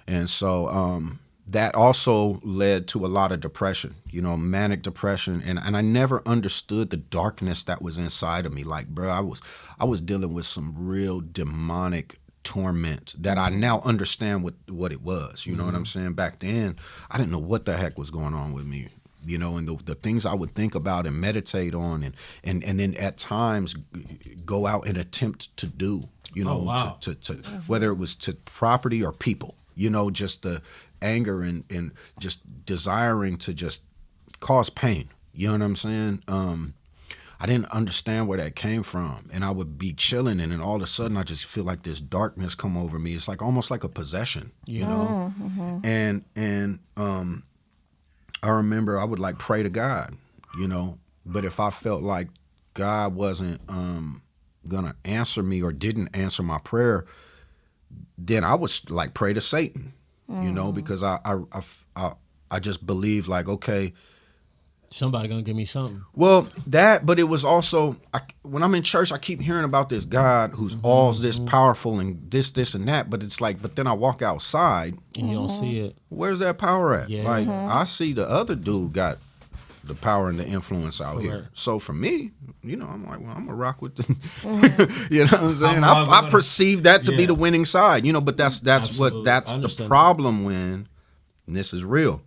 And so that also led to a lot of depression, manic depression, and I never understood the darkness that was inside of me. Like, bro, I was dealing with some real demonic torment that I now understand what it was. You know what I'm saying? Back then, I didn't know what the heck was going on with me. And the things I would think about and meditate on, and then at times go out and attempt to do, Oh, wow. to whether it was to property or people, just the anger and just desiring to just cause pain. You know what I'm saying? I didn't understand where that came from, and I would be chilling, and then all of a sudden I just feel like this darkness come over me. It's like almost like a possession, and I remember I would like pray to God, but if I felt like God wasn't gonna answer me or didn't answer my prayer, then I would like pray to Satan, because I just believe like, okay, Somebody gonna give me something. well, but it was also when I'm in church, I keep hearing about this God who's all this powerful and this and that. But it's like, but then I walk outside, And you don't see it. where's that power at? Yeah. Like I see the other dude got the power and the influence out here. Correct. So for me, I'm like, well, I'm gonna rock with the, you know what I'm saying? I'm I gonna- perceive that to be Yeah. the winning side, but that's Absolutely. that's I the understand problem when, and this is real.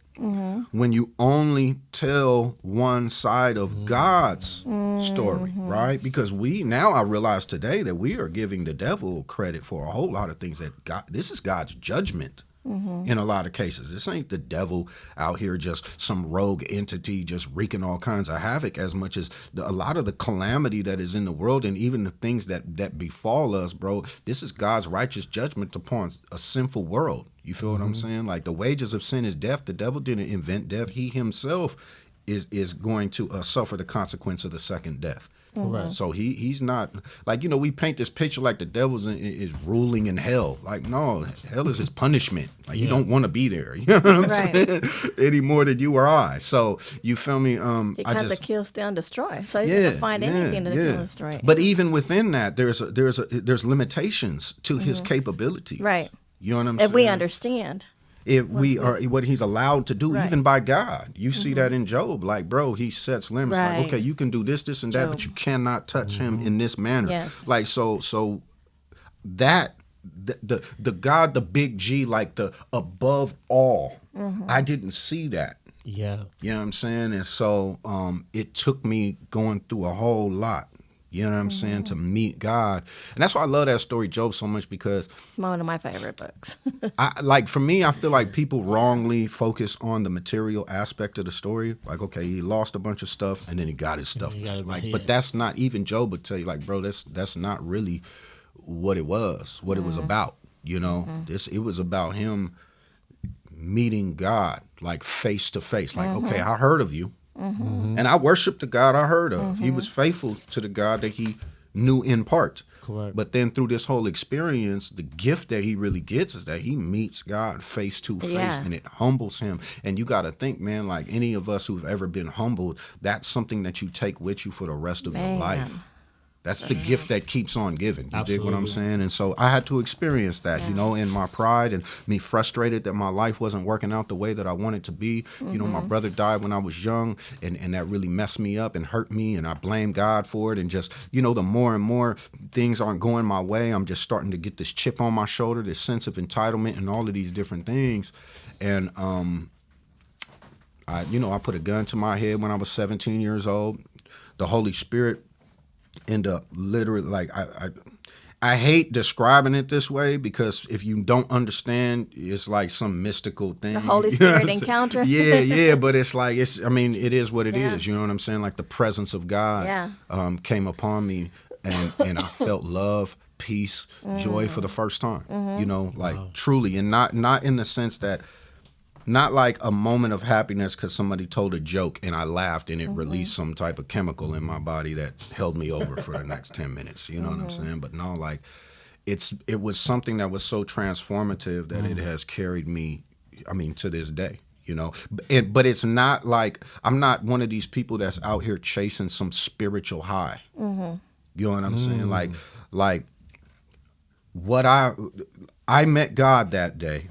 When you only tell one side of God's story, right? Because I realize today that we are giving the devil credit for a whole lot of things that this is God's judgment in a lot of cases. This ain't the devil out here just some rogue entity just wreaking all kinds of havoc, as much as a lot of the calamity that is in the world and even the things that befall us, bro. This is God's righteous judgment upon a sinful world. You feel what I'm saying? Like the wages of sin is death. The devil didn't invent death. He himself is going to suffer the consequence of the second death. Correct. So he's not like, we paint this picture like the devil's is ruling in hell. Like, no, hell is his punishment. Like you don't want to be there. You know what I'm saying? Any more than you or I. So you feel me? He I comes just to kill, steal, and destroy. So he's gonna find anything to kill and destroy. But even within that, there's limitations to his capability. Right. You know what I'm saying? If we understand. If we are what he's allowed to do, Right. even by God. You see that in Job. Like, bro, he sets limits. Right. Like, okay, you can do this, and that, but Job. you cannot touch him in this manner. Yes. Like, so that the God, the big G, like the above all, I didn't see that. Yeah. You know what I'm saying? And so it took me going through a whole lot. You know what I'm saying? To meet God. And that's why I love that story, Job, so much, because One of my favorite books. for me, I feel like people wrongly focus on the material aspect of the story. Like, okay, he lost a bunch of stuff and then he got his stuff. He got it Like, back. but that's not, even Job would tell you, like, bro, that's not really what it was, what it was about. It was about him meeting God, like face to face. Like, okay, I heard of you. And I worshiped the God I heard of. He was faithful to the God that he knew in part. Correct. But then through this whole experience, the gift that he really gets is that he meets God face to face, Yeah. and it humbles him. And you got to think, man, like any of us who've ever been humbled, that's something that you take with you for the rest of your Man. life. That's the gift that keeps on giving. You dig what I'm Absolutely. saying? And so I had to experience that, in my pride and me frustrated that my life wasn't working out the way that I wanted to be. My brother died when I was young, and that really messed me up and hurt me, and I blame God for it. And just, the more and more things aren't going my way, I'm just starting to get this chip on my shoulder, this sense of entitlement and all of these different things. And I put a gun to my head when I was 17 years old. The Holy Spirit end up literally, like, I hate describing it this way, because if you don't understand, it's like some mystical thing. The Holy You know what Spirit I'm saying? encounter. Yeah, but it's like, it is what it Yeah. is. You know what I'm saying? Like the presence of God came upon me, and I felt love, peace, joy for the first time. Truly, and not in the sense that, not like a moment of happiness because somebody told a joke and I laughed and it released some type of chemical in my body that held me over for the next 10 minutes. You know what I'm saying? But no, like it was something that was so transformative that it has carried me, to this day. But it's not like, I'm not one of these people that's out here chasing some spiritual high. You know what I'm saying? Like what I met God that day.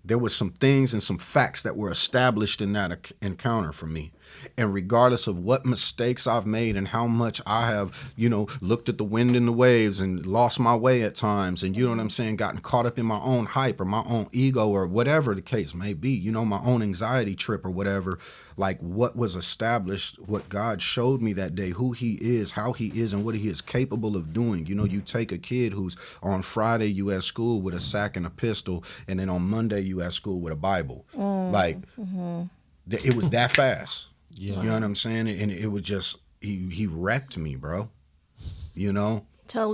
there was some things and some facts that were established in that encounter for me. And regardless of what mistakes I've made and how much I have, looked at the wind and the waves and lost my way at times, and you know what I'm saying, gotten caught up in my own hype or my own ego or whatever the case may be, my own anxiety trip or whatever, like what was established, what God showed me that day, who he is, how he is, and what he is capable of doing. You take a kid who's on Friday you at school with a sack and a pistol, and then on Monday you at school with a Bible. It was that fast. Yeah. You know what I'm saying? And it was just, he wrecked me, bro. Totally